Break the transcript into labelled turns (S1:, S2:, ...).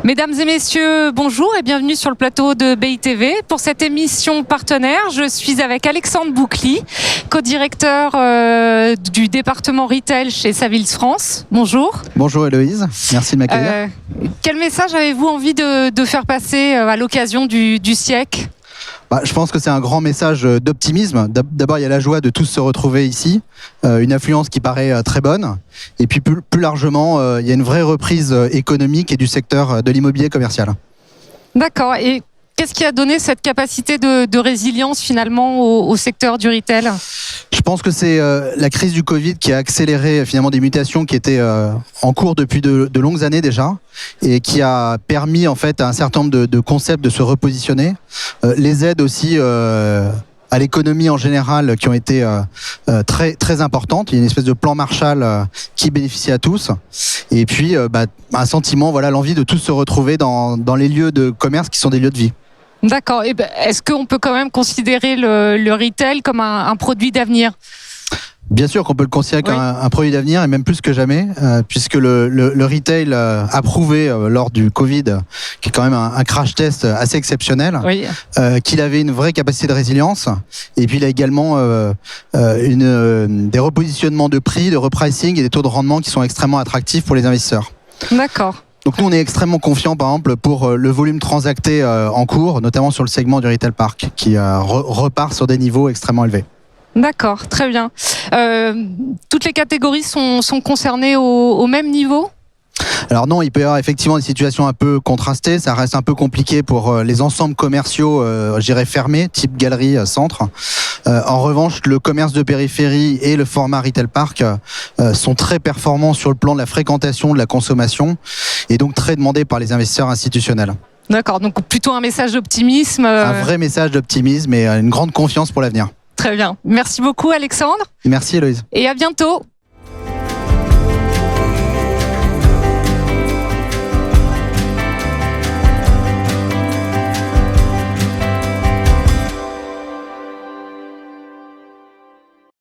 S1: Mesdames et messieurs, bonjour et bienvenue sur le plateau de BITV. Pour cette émission partenaire, je suis avec Alexandre Boucli, co-directeur du département retail chez Savills France. Bonjour.
S2: Bonjour Héloïse, merci de m'accueillir.
S1: Quel message avez-vous envie de faire passer à l'occasion du siècle ?
S2: Je pense que c'est un grand message d'optimisme. D'abord, il y a la joie de tous se retrouver ici, une affluence qui paraît très bonne. Et puis plus largement, il y a une vraie reprise économique et du secteur de l'immobilier commercial. D'accord.
S1: Et qu'est-ce qui a donné cette capacité de résilience finalement au secteur du retail ?
S2: Je pense que c'est la crise du Covid qui a accéléré finalement des mutations qui étaient en cours depuis de longues années déjà et qui a permis en fait à un certain nombre de concepts de se repositionner. Les aides aussi à l'économie en général qui ont été très, très importantes. Il y a une espèce de plan Marshall qui bénéficie à tous. Et puis un sentiment, l'envie de tous se retrouver dans les lieux de commerce qui sont des lieux de vie.
S1: D'accord. Et est-ce qu'on peut quand même considérer le retail comme un produit d'avenir ?
S2: Bien sûr qu'on peut le considérer comme un produit d'avenir et même plus que jamais, puisque le retail a prouvé lors du Covid, qui est quand même un crash test assez exceptionnel, qu'il avait une vraie capacité de résilience. Et puis il a également des repositionnements de prix, de repricing et des taux de rendement qui sont extrêmement attractifs pour les investisseurs.
S1: D'accord.
S2: Donc nous, on est extrêmement confiants, par exemple, pour le volume transacté en cours, notamment sur le segment du retail park, qui repart sur des niveaux extrêmement élevés.
S1: D'accord, très bien. Toutes les catégories sont concernées au même niveau ?
S2: Alors non, il peut y avoir effectivement des situations un peu contrastées. Ça reste un peu compliqué pour les ensembles commerciaux, fermés, type galerie, centre. En revanche, le commerce de périphérie et le format retail park sont très performants sur le plan de la fréquentation, de la consommation, et donc très demandés par les investisseurs institutionnels.
S1: D'accord, donc plutôt un message d'optimisme.
S2: Un vrai message d'optimisme et une grande confiance pour l'avenir.
S1: Très bien. Merci beaucoup Alexandre.
S2: Merci Héloïse.
S1: Et à bientôt.